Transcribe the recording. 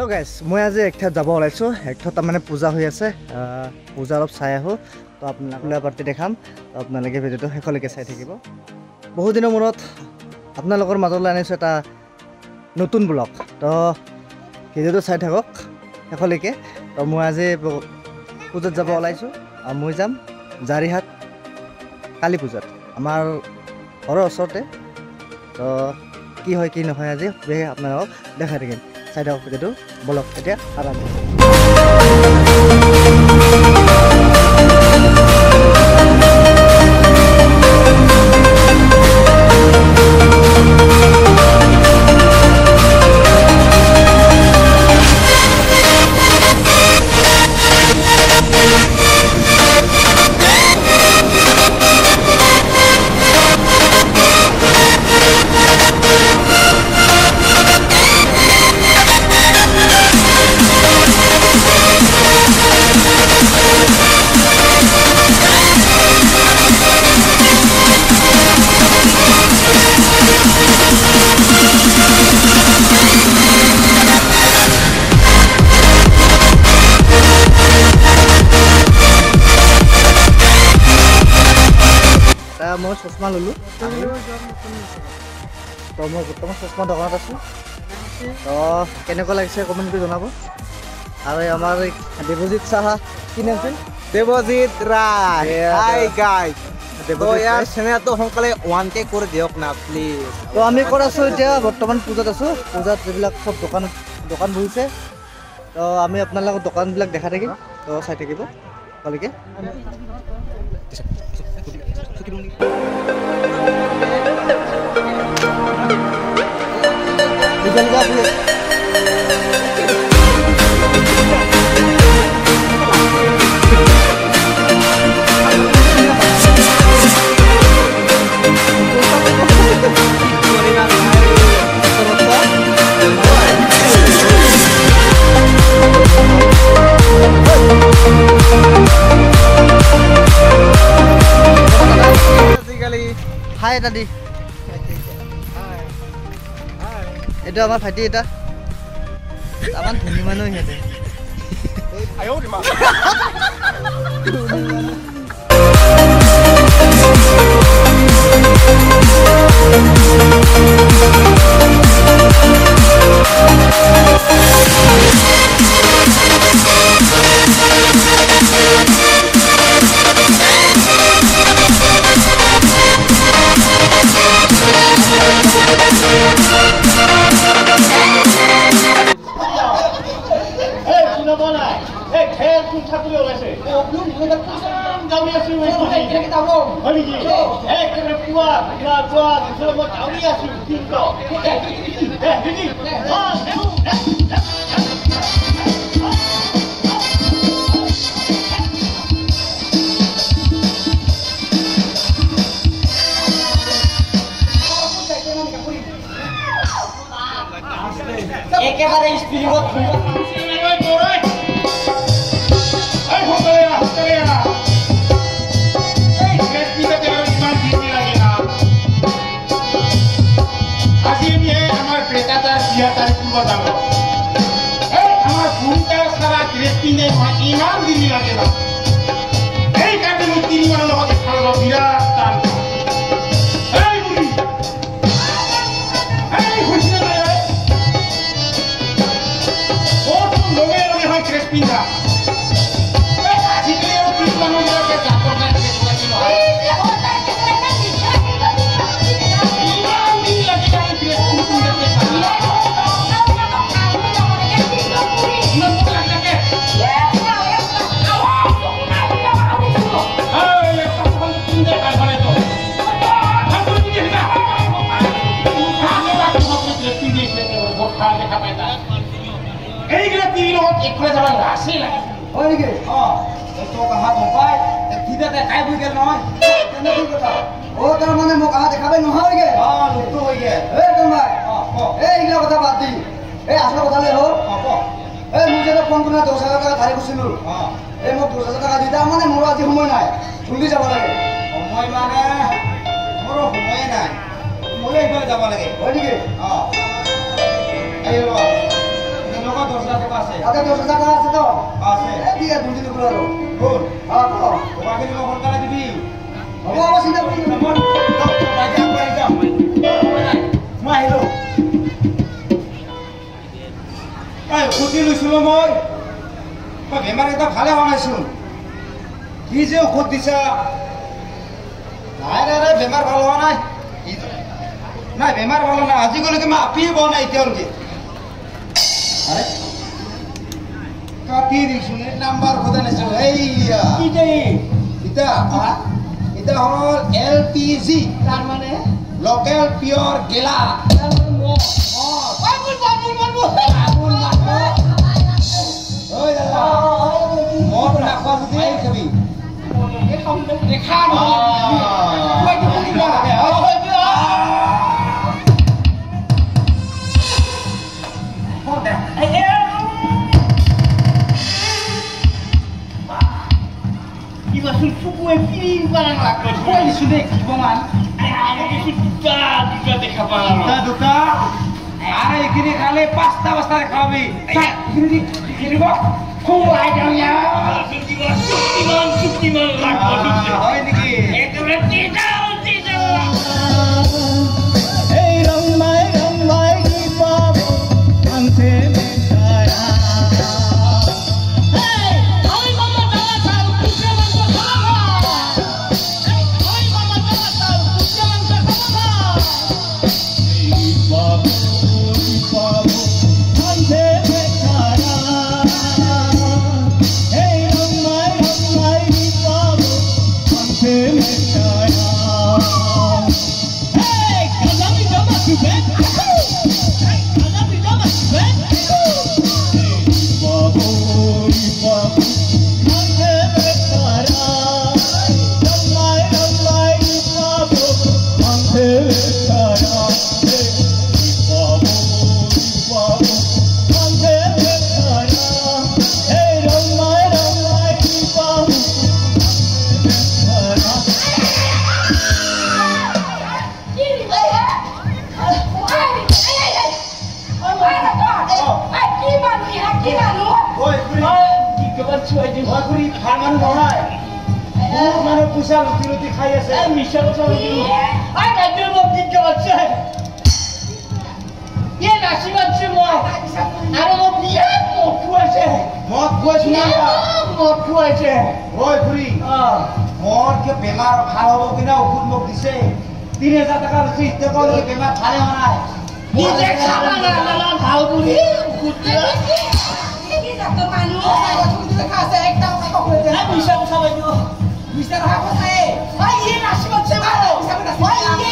hello guys मैं आज एक ठात जाब ओलाइছো एक ठात माने पूजा হৈ আছে पूजा অলপ চাই আহো তো আপোনালোকে পাৰ্টি দেখাম আপোনালোকে ভিডিওটো হেকলৈকে চাই থাকিব বহু দিনৰ মূৰত আপোনালোকৰ মাজলৈ আনিছো এটা নতুন ব্লগ তো ভিডিওটো চাই থাকক হেকলৈকে তো মই আজি পূজাত যাব ওলাইছো মই যাম জাৰিহাট কালী পূজাত আমাৰ ঘৰৰ ওচৰতে তো কি হয় কি নহয় আজি আপোনালোকক দেখাই থাকিম চাই থাকক ভিডিওটো ব্লগ এতিয়া আৰম্ভ মই চশমা ললো তো মই বৰ্তমান চশমা দোকানত আছো তো কেনেকুৱা লাগিছে কমেন্ট কৰি জনাব আৰু আমাৰ দেৱজিৎ সাহা কি নাম আছিল দেৱজিৎ ৰায় হাই গাইস তো ইয়াৰ চেনেলটো সোনকালে 1K কৰি দিয়ক না প্লিজ তো আমি ক'ত আছো এতিয়া বৰ্তমান পূজাত আছো পূজাত যিবিলাক সব দোকান বহিছে তো আমি আপোনালোকৰ দোকানবিলাক দেখা থাকিম তো চাই থাকিব ভালকে হাই দাদি এটা আমার ভাইটি এটা আমার ধনী মানুহ ইহঁতে একেবারে স্পিরিট ইমান দিন লাগে না এই কাটে মই 3 মানৰ লগত খালব বিৰাট টান এই বুঢ়ী এই খুশি নাই ও তো লগে লগে হয় ড্ৰেছ পিন্ধা এই আজিকালি আৰু 3 মানৰ লগত জাতৰ নাই কি নহয় ইমান দিন লাগে ড্ৰেছ পিন্ধা একলে যাবা রাসি লাগে হয় কি তো কাহা মোবাইল কিদাতে কাই বুই গেল নহয় কেনে কি কথা ও তাৰ মানে মোক আহা দেখাবে নহয় গে লুকটো হৈ গে এই তোমাই এই ইগলা কথা বাদ দি এই আসল কথা লৈ হ এই মোক যেটা ফোন কৰি 10,000 টাকা ধাৰে খুজিলো এই মোক 10,000 টাকা দিতা মানে মোৰ আজি সময় নাই জলদি যাব লাগে সময় মানে মোৰ সময় নাই মই এইবাৰ যাব লাগে হয় নেকি এই ৰ লগত 10,000 তাতে 10,000 টাকা আছে তো আছে এই দিয়া দুটি টুকুৰা আৰু কোন হ্যাঁ তো তোমাকে দিব সোনকালে দিবি হ'ব হ'ব চিন্তা কৰি মই আহিলো এই ঔষধি লৈছিলো মই বেমাৰ এটা ভালে হোৱা নাইচোন কি যে ঔষধ দিছা নাই নাই নাই বেমাৰ ভাল হোৱা নাই নাই বেমাৰ ভাল হোৱা নাই আজিলৈকে মই আপিয়ে পোৱা নাই এতিয়ালৈকে কাটি দিছো নাম্বাৰ সোধা নাছিলো এইয়া এটা হ'ল LPG তাৰমানে লোকেল পিয়ৰ গেলা মদ নাখোৱা যদি এই খাবি দুটা আৰু এইখিনি খালে 5টা বস্তা খাবি হয় নেকি বেমাৰ ভাল হ'ব কিনা ঔষধ মোক দিছে 3,000 টকা লৈছে ইত্যকলৈ বেমাৰ ভালে হোৱা নাই নিজে খাবা না ভাল বুলি ঔষধ দিয়া কি ডাক্তৰ মানুহ ঔষধ খাইছে একটা কথা কৈ দে মিছা কথা বাইদেউ মিছা কথা কৈছে ভাই এই নাচিবত সে ভালো ভাই ini